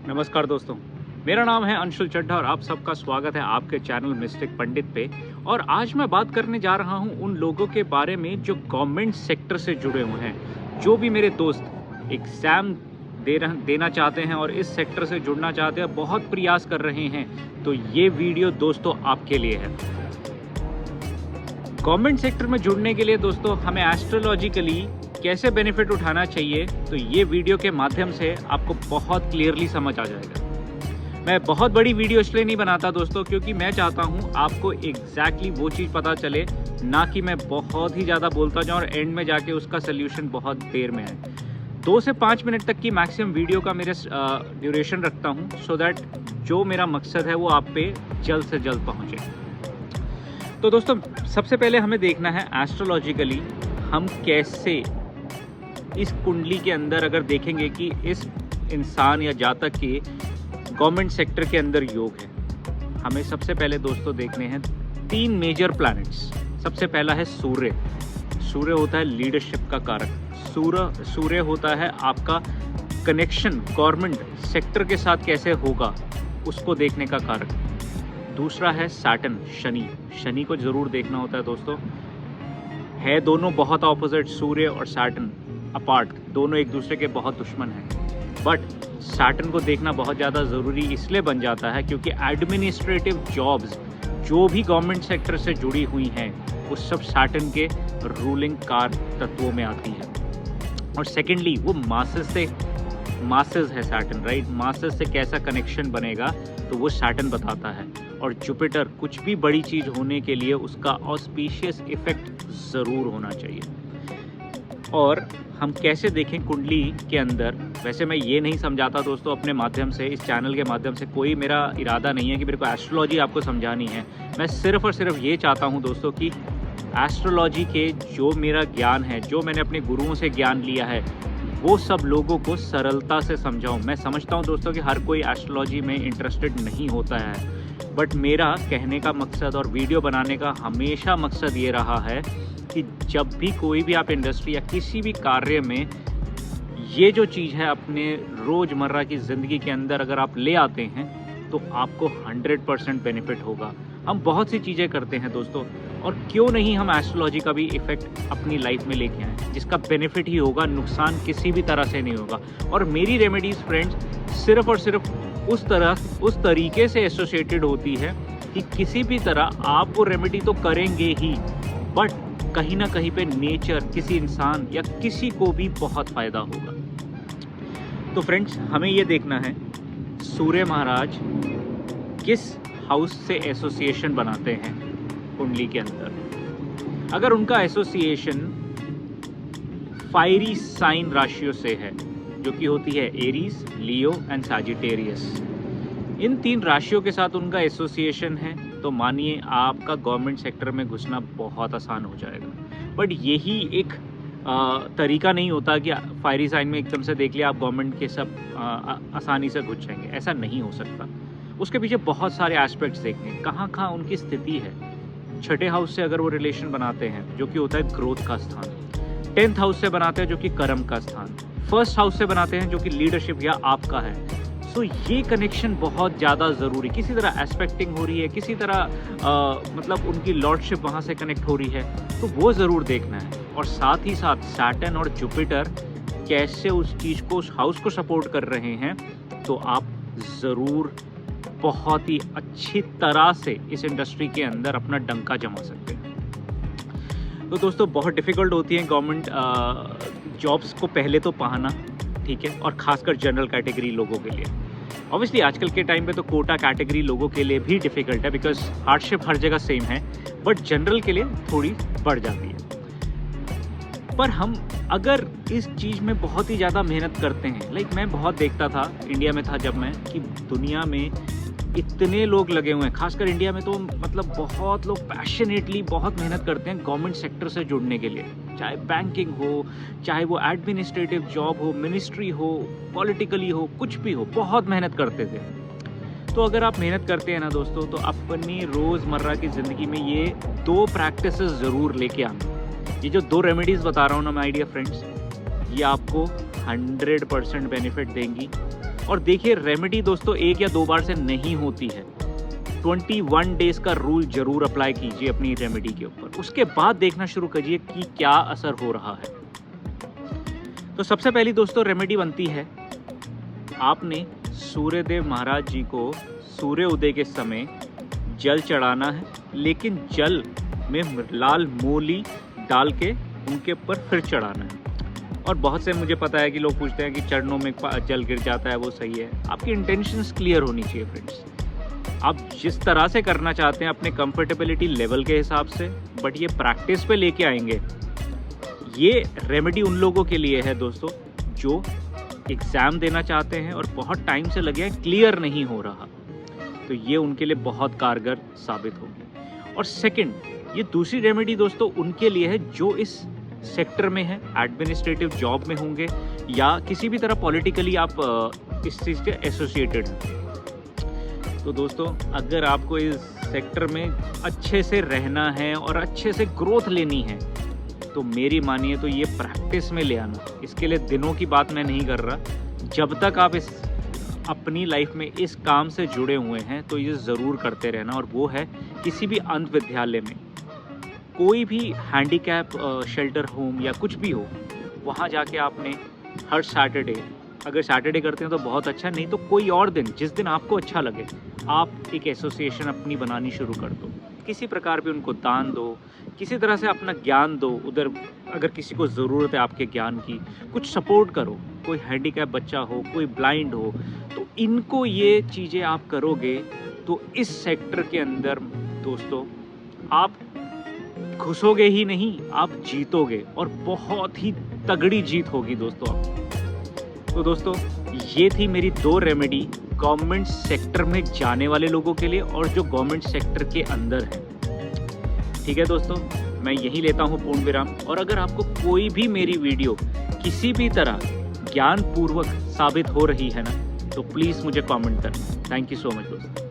नमस्कार दोस्तों, मेरा नाम है अंशुल चड्ढा और आप सबका स्वागत है आपके चैनल मिस्टिक पंडित पे। और आज मैं बात करने जा रहा हूँ उन लोगों के बारे में जो गवर्नमेंट सेक्टर से जुड़े हुए हैं। जो भी मेरे दोस्त एग्ज़ाम देना चाहते हैं और इस सेक्टर से जुड़ना चाहते हैं, बहुत प्रयास कर रहे हैं, तो ये वीडियो दोस्तों आपके लिए है। गवर्नमेंट सेक्टर में जुड़ने के लिए दोस्तों हमें एस्ट्रोलॉजिकली कैसे बेनिफिट उठाना चाहिए, तो ये वीडियो के माध्यम से आपको बहुत क्लियरली समझ आ जाएगा। मैं बहुत बड़ी वीडियो इसलिए नहीं बनाता दोस्तों, क्योंकि मैं चाहता हूँ आपको एग्जैक्टली वो चीज़ पता चले, ना कि मैं बहुत ही ज़्यादा बोलता जाऊँ और एंड में जाके उसका सोल्यूशन बहुत देर में आए। 2 से 5 मिनट तक की मैक्सिमम वीडियो का मेरे ड्यूरेशन रखता हूँ, सो दैट जो मेरा मकसद है वो आप पे जल्द से जल्द पहुँचे। तो दोस्तों सबसे पहले हमें देखना है एस्ट्रोलॉजिकली हम कैसे इस कुंडली के अंदर अगर देखेंगे कि इस इंसान या जातक के गवर्नमेंट सेक्टर के अंदर योग है। हमें सबसे पहले दोस्तों देखने हैं 3 मेजर प्लैनेट्स। सबसे पहला है सूर्य। सूर्य होता है लीडरशिप का कारक। सूर्य होता है आपका कनेक्शन गवर्नमेंट सेक्टर के साथ कैसे होगा, उसको देखने का कारक। दूसरा है सैटर्न, शनि। शनि को ज़रूर देखना होता है दोस्तों। है दोनों बहुत ऑपोजिट, सूर्य और सैटर्न अपार्ट, दोनों एक दूसरे के बहुत दुश्मन हैं। बट सैटर्न को देखना बहुत ज़्यादा ज़रूरी इसलिए बन जाता है क्योंकि एडमिनिस्ट्रेटिव जॉब्स जो भी गवर्नमेंट सेक्टर से जुड़ी हुई हैं वो सब सैटर्न के रूलिंग कार तत्वों में आती है। और सेकेंडली वो मासेस है सैटर्न, राइट। मासेस से कैसा कनेक्शन बनेगा तो वो सैटर्न बताता है। और जुपिटर कुछ भी बड़ी चीज़ होने के लिए उसका ऑस्पिशियस इफेक्ट ज़रूर होना चाहिए। और हम कैसे देखें कुंडली के अंदर, वैसे मैं ये नहीं समझाता दोस्तों अपने माध्यम से, इस चैनल के माध्यम से कोई मेरा इरादा नहीं है कि मेरे को एस्ट्रोलॉजी आपको समझानी है। मैं सिर्फ़ और सिर्फ ये चाहता हूँ दोस्तों कि एस्ट्रोलॉजी के जो मेरा ज्ञान है, जो मैंने अपने गुरुओं से ज्ञान लिया है, वो सब लोगों को सरलता से समझाऊँ। मैं समझता हूँ दोस्तों कि हर कोई एस्ट्रोलॉजी में इंटरेस्टेड नहीं होता है, बट मेरा कहने का मकसद और वीडियो बनाने का हमेशा मकसद ये रहा है कि जब भी कोई भी आप इंडस्ट्री या किसी भी कार्य में ये जो चीज़ है अपने रोज़मर्रा की ज़िंदगी के अंदर अगर आप ले आते हैं तो आपको 100% बेनिफिट होगा। हम बहुत सी चीज़ें करते हैं दोस्तों, और क्यों नहीं हम एस्ट्रोलॉजी का भी इफ़ेक्ट अपनी लाइफ में लेके आएँ, जिसका बेनिफिट ही होगा, नुकसान किसी भी तरह से नहीं होगा। और मेरी रेमेडीज़ फ्रेंड्स सिर्फ़ और सिर्फ उस तरीके से एसोसिएटेड होती है कि किसी भी तरह आप वो रेमेडी तो करेंगे ही, बट कहीं ना कहीं पे नेचर, किसी इंसान या किसी को भी बहुत फ़ायदा होगा। तो फ्रेंड्स हमें ये देखना है सूर्य महाराज किस हाउस से एसोसिएशन बनाते हैं कुंडली के अंदर। अगर उनका एसोसिएशन फायरी साइन राशियों से है, जो कि होती है एरीज, लियो एंड सैजिटेरियस, इन 3 राशियों के साथ उनका एसोसिएशन है, तो मानिए आपका गवर्नमेंट सेक्टर में घुसना बहुत आसान हो जाएगा। बट यही एक तरीका नहीं होता कि फायरी साइन में एकदम से देख लिया आप गवर्नमेंट के सब आसानी से घुस जाएंगे, ऐसा नहीं हो सकता। उसके पीछे बहुत सारे एस्पेक्ट्स देखने, कहाँ उनकी स्थिति है। 6ठे हाउस से अगर वो रिलेशन बनाते हैं जो कि होता है ग्रोथ का स्थान, 10th हाउस से बनाते हैं जो कि कर्म का स्थान, 1st हाउस से बनाते हैं जो कि लीडरशिप या आपका है। तो ये कनेक्शन बहुत ज़्यादा ज़रूरी, किसी तरह एस्पेक्टिंग हो रही है, किसी तरह मतलब उनकी लॉर्डशिप वहाँ से कनेक्ट हो रही है, तो वो ज़रूर देखना है। और साथ ही साथ सैटर्न और जुपिटर कैसे उस चीज़ को, उस हाउस को सपोर्ट कर रहे हैं, तो आप ज़रूर बहुत ही अच्छी तरह से इस इंडस्ट्री के अंदर अपना डंका जमा सकते हैं। तो दोस्तों बहुत डिफ़िकल्ट होती है गवर्नमेंट जॉब्स को पहले तो पाना, ठीक है, और खासकर जनरल कैटेगरी लोगों के लिए। ऑब्वियसली आजकल के टाइम पे तो कोटा कैटेगरी लोगों के लिए भी डिफ़िकल्ट है, बिकॉज हार्डशिप हर जगह सेम है, बट जनरल के लिए थोड़ी बढ़ जाती है। पर हम अगर इस चीज़ में बहुत ही ज़्यादा मेहनत करते हैं, लाइक मैं बहुत देखता था इंडिया में था जब मैं, कि दुनिया में इतने लोग लगे हुए हैं, खासकर इंडिया में तो मतलब बहुत लोग पैशनेटली बहुत मेहनत करते हैं गवर्नमेंट सेक्टर से जुड़ने के लिए, चाहे बैंकिंग हो, चाहे वो एडमिनिस्ट्रेटिव जॉब हो, मिनिस्ट्री हो, पॉलिटिकली हो, कुछ भी हो, बहुत मेहनत करते थे। तो अगर आप मेहनत करते हैं ना दोस्तों, तो अपनी रोज़मर्रा की ज़िंदगी में ये 2 प्रैक्टिसेस ज़रूर लेके आना। ये जो 2 रेमेडीज़ बता रहा हूँ ना माय डियर फ्रेंड्स, ये आपको 100% बेनिफिट देंगी। और देखिए रेमेडी दोस्तों 1 या 2 बार से नहीं होती है। 21 डेज का रूल जरूर अप्लाई कीजिए अपनी रेमेडी के ऊपर, उसके बाद देखना शुरू कीजिए कि क्या असर हो रहा है। तो सबसे पहली दोस्तों रेमेडी बनती है, आपने सूर्यदेव महाराज जी को सूर्य उदय के समय जल चढ़ाना है, लेकिन जल में लाल मूली डाल के उनके ऊपर फिर चढ़ाना है। और बहुत से मुझे पता है कि लोग पूछते हैं कि चरणों में जल गिर जाता है, वो सही है। आपकी इंटेंशंस क्लियर होनी चाहिए फ्रेंड्स। आप जिस तरह से करना चाहते हैं अपने कंफर्टेबिलिटी लेवल के हिसाब से, बट ये प्रैक्टिस पे लेके आएंगे। ये रेमेडी उन लोगों के लिए है दोस्तों जो एग्ज़ाम देना चाहते हैं और बहुत टाइम से लगे हैं, क्लियर नहीं हो रहा, तो ये उनके लिए बहुत कारगर साबित होगी। और सेकंड, ये दूसरी रेमेडी दोस्तों उनके लिए है जो इस सेक्टर में है, एडमिनिस्ट्रेटिव जॉब में होंगे या किसी भी तरह पॉलिटिकली आप इस चीज़ के एसोसिएटेड हैं। तो दोस्तों अगर आपको इस सेक्टर में अच्छे से रहना है और अच्छे से ग्रोथ लेनी है, तो मेरी मानिए तो ये प्रैक्टिस में ले आना। इसके लिए दिनों की बात मैं नहीं कर रहा, जब तक आप इस अपनी लाइफ में इस काम से जुड़े हुए हैं तो ये ज़रूर करते रहना। और वो है किसी भी अंध विद्यालय में, कोई भी हैंडीकैप शेल्टर होम या कुछ भी हो, वहाँ जाके आपने हर सैटरडे, अगर सैटरडे करते हैं तो बहुत अच्छा, नहीं तो कोई और दिन जिस दिन आपको अच्छा लगे, आप एक एसोसिएशन अपनी बनानी शुरू कर दो। किसी प्रकार भी उनको दान दो, किसी तरह से अपना ज्ञान दो उधर। अगर किसी को ज़रूरत है आपके ज्ञान की, कुछ सपोर्ट करो। कोई हैंडीकैप बच्चा हो, कोई ब्लाइंड हो, तो इनको ये चीज़ें आप करोगे तो इस सेक्टर के अंदर दोस्तों आप घुसोगे ही नहीं, आप जीतोगे, और बहुत ही तगड़ी जीत होगी दोस्तों आप। तो दोस्तों ये थी मेरी 2 रेमेडी गवर्नमेंट सेक्टर में जाने वाले लोगों के लिए और जो गवर्नमेंट सेक्टर के अंदर है। ठीक है दोस्तों, मैं यहीं लेता हूँ पूर्ण विराम। और अगर आपको कोई भी मेरी वीडियो किसी भी तरह ज्ञानपूर्वक साबित हो रही है ना, तो प्लीज़ मुझे कमेंट करना। थैंक यू सो मच दोस्तों।